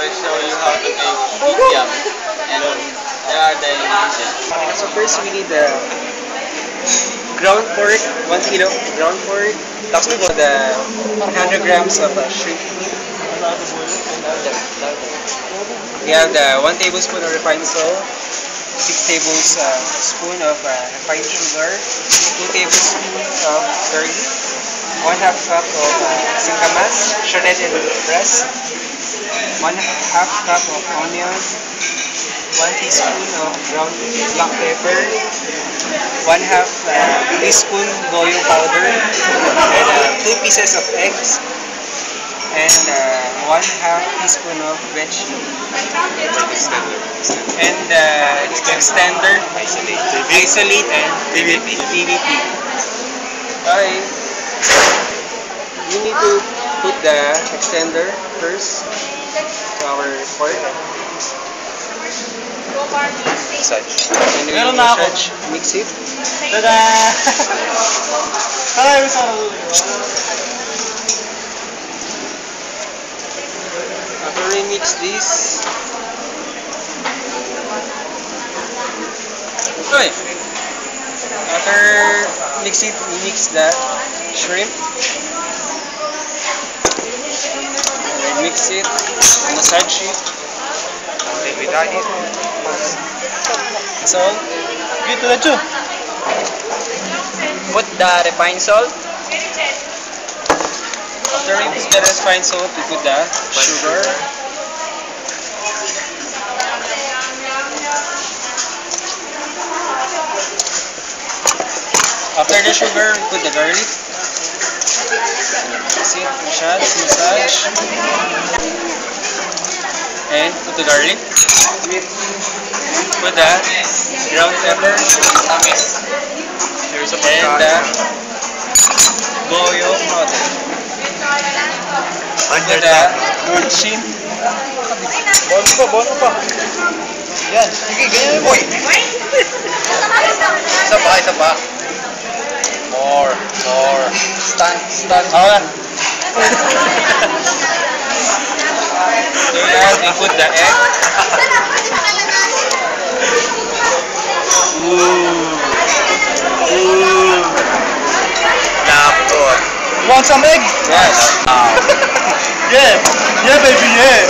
will show you how to make kikiam. And there are the ingredients. So first we need the ground pork, 1 kilo ground pork. Tapos we got the 100 grams of shrimp meat. We have the 1 tablespoon of refined salt, 6 tablespoons of refined sugar, 2 tablespoons of garlic, 1/2 cup of singkamas, shredded and pressed, 1/2 cup of onion, 1 teaspoon of ground black pepper, 1/2 teaspoon goyo powder, and 2 pieces of eggs, and 1/2 teaspoon of red chili, and extender, isolate, and PVP. Alright, we need to put the extender first to our pork. Massage. And we massage, mix it. Tada! After we mix this, okay. After mix it, we mix the shrimp. And mix it, massage it. So, Dito na Chu. put the refined salt. After we put the refined salt, we put the sugar. After the sugar, we put the garlic. Mix it, massage. And put the garlic. Put the ground pepper. And the goyo powder. Put the chin. Bono pa. Yan. Sige, ganyan mo. Isa pa. More. Stand. Okay. So now we put the egg. Want some egg? Yes. Yeah, baby, yeah.